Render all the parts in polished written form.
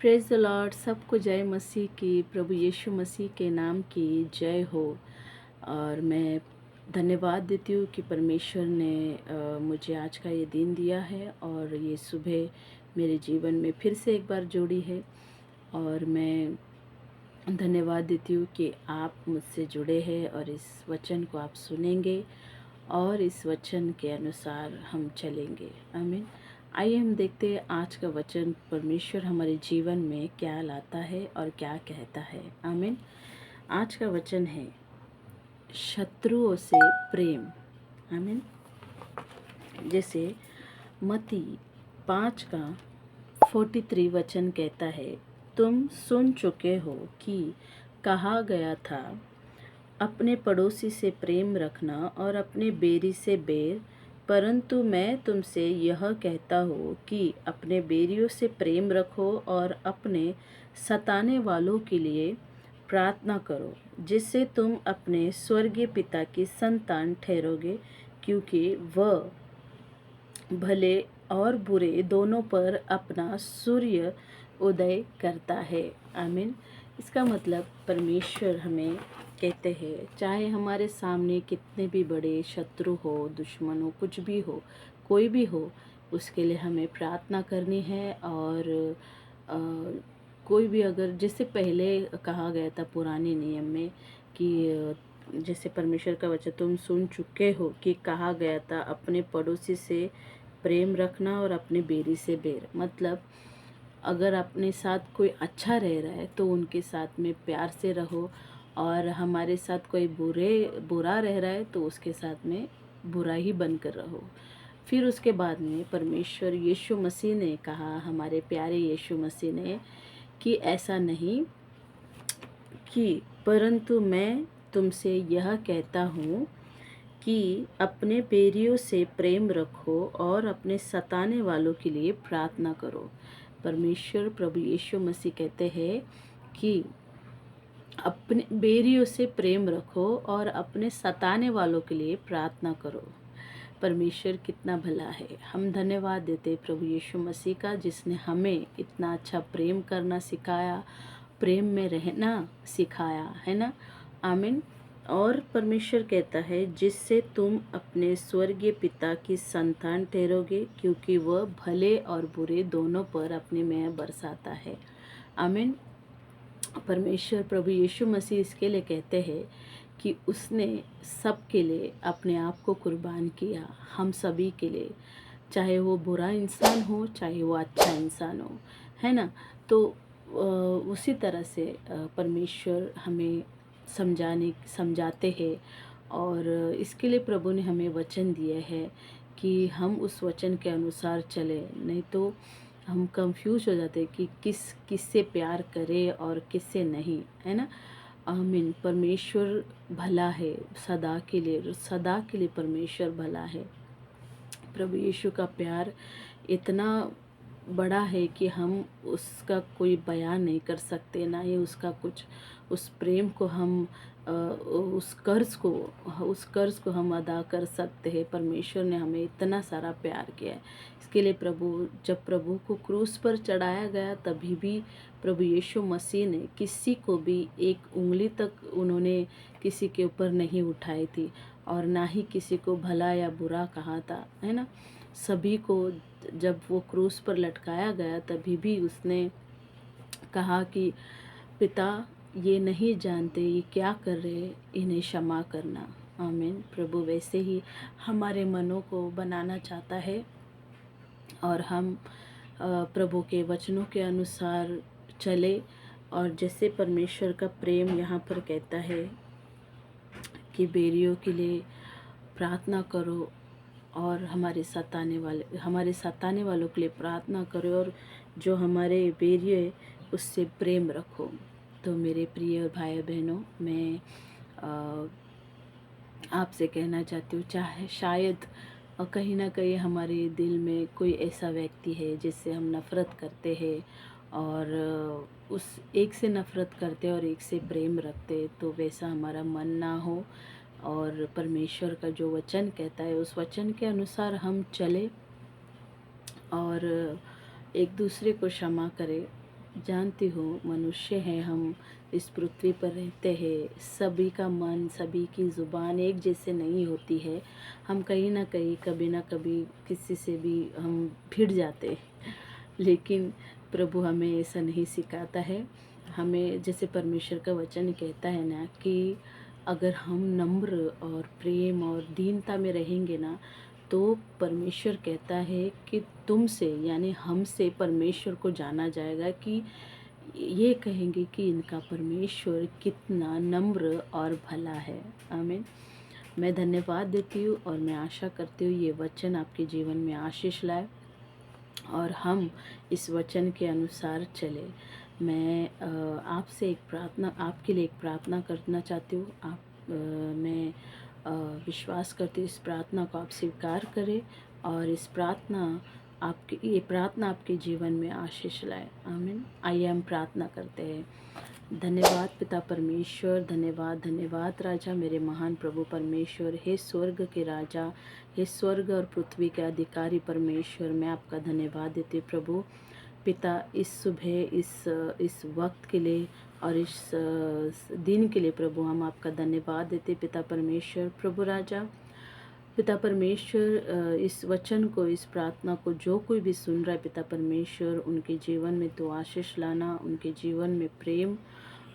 Praise the Lord. सबको जय मसीह की, प्रभु यीशु मसीह के नाम की जय हो। और मैं धन्यवाद देती हूँ कि परमेश्वर ने मुझे आज का ये दिन दिया है और ये सुबह मेरे जीवन में फिर से एक बार जोड़ी है। और मैं धन्यवाद देती हूँ कि आप मुझसे जुड़े हैं और इस वचन को आप सुनेंगे और इस वचन के अनुसार हम चलेंगे। आमीन। आइए हम देखते हैं आज का वचन परमेश्वर हमारे जीवन में क्या लाता है और क्या कहता है। आमीन। आज का वचन है शत्रुओं से प्रेम। आमीन। जैसे मत्ती 5 का 43 वचन कहता है, तुम सुन चुके हो कि कहा गया था, अपने पड़ोसी से प्रेम रखना और अपने बैरी से बैर। परंतु मैं तुमसे यह कहता हूँ कि अपने बैरियों से प्रेम रखो और अपने सताने वालों के लिए प्रार्थना करो, जिससे तुम अपने स्वर्गीय पिता की संतान ठहरोगे, क्योंकि वह भले और बुरे दोनों पर अपना सूर्य उदय करता है। आमीन। इसका मतलब परमेश्वर हमें कहते हैं, चाहे हमारे सामने कितने भी बड़े शत्रु हो, दुश्मन हो, कुछ भी हो, कोई भी हो, उसके लिए हमें प्रार्थना करनी है। और अ, कोई भी अगर जैसे पहले कहा गया था पुराने नियम में कि जैसे परमेश्वर का वचन तुम सुन चुके हो कि कहा गया था, अपने पड़ोसी से प्रेम रखना और अपने बैरी से बैर। मतलब अगर अपने साथ कोई अच्छा रह रहा है तो उनके साथ में प्यार से रहो, और हमारे साथ कोई बुरा रह रहा है तो उसके साथ में बुरा ही बनकर रहो। फिर उसके बाद में परमेश्वर यीशु मसीह ने कहा, हमारे प्यारे यीशु मसीह ने, कि ऐसा नहीं, कि परंतु मैं तुमसे यह कहता हूँ कि अपने बैरियों से प्रेम रखो और अपने सताने वालों के लिए प्रार्थना करो। परमेश्वर प्रभु यीशु मसीह कहते हैं कि अपने बैरियों से प्रेम रखो और अपने सताने वालों के लिए प्रार्थना करो। परमेश्वर कितना भला है। हम धन्यवाद देते प्रभु यीशु मसीह का, जिसने हमें इतना अच्छा प्रेम करना सिखाया, प्रेम में रहना सिखाया है ना। आमीन। और परमेश्वर कहता है, जिससे तुम अपने स्वर्गीय पिता की संतान ठहरोगे, क्योंकि वह भले और बुरे दोनों पर अपने मेह बरसाता है। आमीन। परमेश्वर प्रभु यीशु मसीह इसके लिए कहते हैं कि उसने सबके लिए अपने आप को कुर्बान किया, हम सभी के लिए, चाहे वो बुरा इंसान हो चाहे वो अच्छा इंसान हो, है ना। तो उसी तरह से परमेश्वर हमें समझाते हैं। और इसके लिए प्रभु ने हमें वचन दिए है कि हम उस वचन के अनुसार चले, नहीं तो हम कंफ्यूज हो जाते हैं कि किससे प्यार करें और किससे नहीं, है ना। आमीन। परमेश्वर भला है सदा के लिए, सदा के लिए परमेश्वर भला है। प्रभु यीशु का प्यार इतना बड़ा है कि हम उसका कोई बयान नहीं कर सकते, ना ही उसका कुछ, उस प्रेम को हम उस कर्ज को हम अदा कर सकते हैं। परमेश्वर ने हमें इतना सारा प्यार किया है। इसके लिए जब प्रभु को क्रूस पर चढ़ाया गया, तभी भी प्रभु यीशु मसीह ने किसी को भी एक उंगली तक उन्होंने किसी के ऊपर नहीं उठाई थी, और ना ही किसी को भला या बुरा कहा था, है ना। सभी को जब वो क्रूस पर लटकाया गया, तभी भी उसने कहा कि पिता, ये नहीं जानते ये क्या कर रहे, इन्हें क्षमा करना। आमीन। प्रभु वैसे ही हमारे मनों को बनाना चाहता है, और हम प्रभु के वचनों के अनुसार चले। और जैसे परमेश्वर का प्रेम यहाँ पर कहता है कि बैरियों के लिए प्रार्थना करो और हमारे सताने वालों के लिए प्रार्थना करो, और जो हमारे बैरी है उससे प्रेम रखो। तो मेरे प्रिय भाई बहनों, मैं आपसे कहना चाहती हूँ, चाहे शायद कहीं ना कहीं हमारे दिल में कोई ऐसा व्यक्ति है जिससे हम नफ़रत करते हैं, और उस एक से नफ़रत करते और एक से प्रेम रखते, तो वैसा हमारा मन ना हो। और परमेश्वर का जो वचन कहता है उस वचन के अनुसार हम चले और एक दूसरे को क्षमा करें। जानती हूँ मनुष्य हैं हम, इस पृथ्वी पर रहते हैं, सभी का मन, सभी की ज़ुबान एक जैसे नहीं होती है। हम कहीं न कहीं, कभी न कभी किसी से भी हम भिड़ जाते हैं। लेकिन प्रभु हमें ऐसा नहीं सिखाता है। हमें जैसे परमेश्वर का वचन कहता है ना कि अगर हम नम्र और प्रेम और दीनता में रहेंगे ना, तो परमेश्वर कहता है कि तुमसे यानी हमसे परमेश्वर को जाना जाएगा, कि ये कहेंगे कि इनका परमेश्वर कितना नम्र और भला है। आमीन। मैं धन्यवाद देती हूँ और मैं आशा करती हूँ ये वचन आपके जीवन में आशीष लाए और हम इस वचन के अनुसार चले। मैं आपसे एक प्रार्थना, आपके लिए एक प्रार्थना करना चाहती हूँ। मैं विश्वास करती हूँ इस प्रार्थना को आप स्वीकार करें और इस प्रार्थना ये प्रार्थना आपके जीवन में आशीष लाए। आमीन। आइए हम प्रार्थना करते हैं। धन्यवाद पिता परमेश्वर, धन्यवाद धन्यवाद राजा, मेरे महान प्रभु परमेश्वर, हे स्वर्ग के राजा, हे स्वर्ग और पृथ्वी के अधिकारी परमेश्वर, मैं आपका धन्यवाद देती हूँ प्रभु पिता, इस सुबह इस वक्त के लिए और इस दिन के लिए प्रभु हम आपका धन्यवाद देते पिता परमेश्वर। प्रभु राजा पिता परमेश्वर, इस वचन को, इस प्रार्थना को जो कोई भी सुन रहा है पिता परमेश्वर, उनके जीवन में तो आशीष लाना, उनके जीवन में प्रेम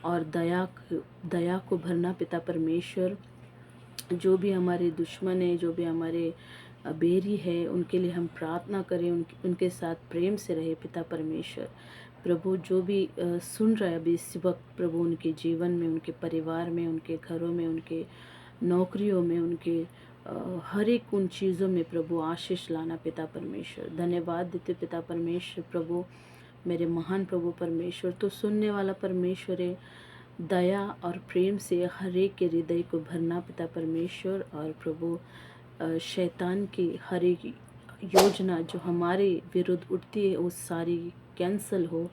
और दया को भरना पिता परमेश्वर। जो भी हमारे दुश्मन है, जो भी हमारे बैरी है, उनके लिए हम प्रार्थना करें, उनके साथ प्रेम से रहे पिता परमेश्वर। प्रभु जो भी सुन रहा है अभी इस वक्त प्रभु, उनके जीवन में, उनके परिवार में, उनके घरों में, उनके नौकरियों में, उनके हर एक उन चीज़ों में प्रभु आशीष लाना पिता परमेश्वर। धन्यवाद देते पिता परमेश्वर। प्रभु मेरे महान प्रभु परमेश्वर, तो सुनने वाला परमेश्वर है, दया और प्रेम से हर एक के हृदय को भरना पिता परमेश्वर। और प्रभु शैतान की हर एक योजना जो हमारे विरुद्ध उठती है वो सारी कैंसल हो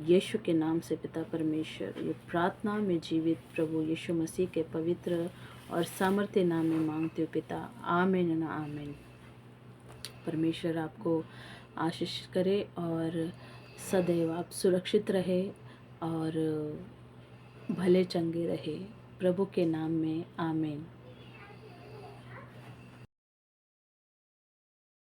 यीशु के नाम से पिता परमेश्वर। ये प्रार्थना में जीवित प्रभु यीशु मसीह के पवित्र और सामर्थ्य नाम में मांगते हो पिता। आमीन ना आमीन। परमेश्वर आपको आशीष करे और सदैव आप सुरक्षित रहे और भले चंगे रहे प्रभु के नाम में। आमीन।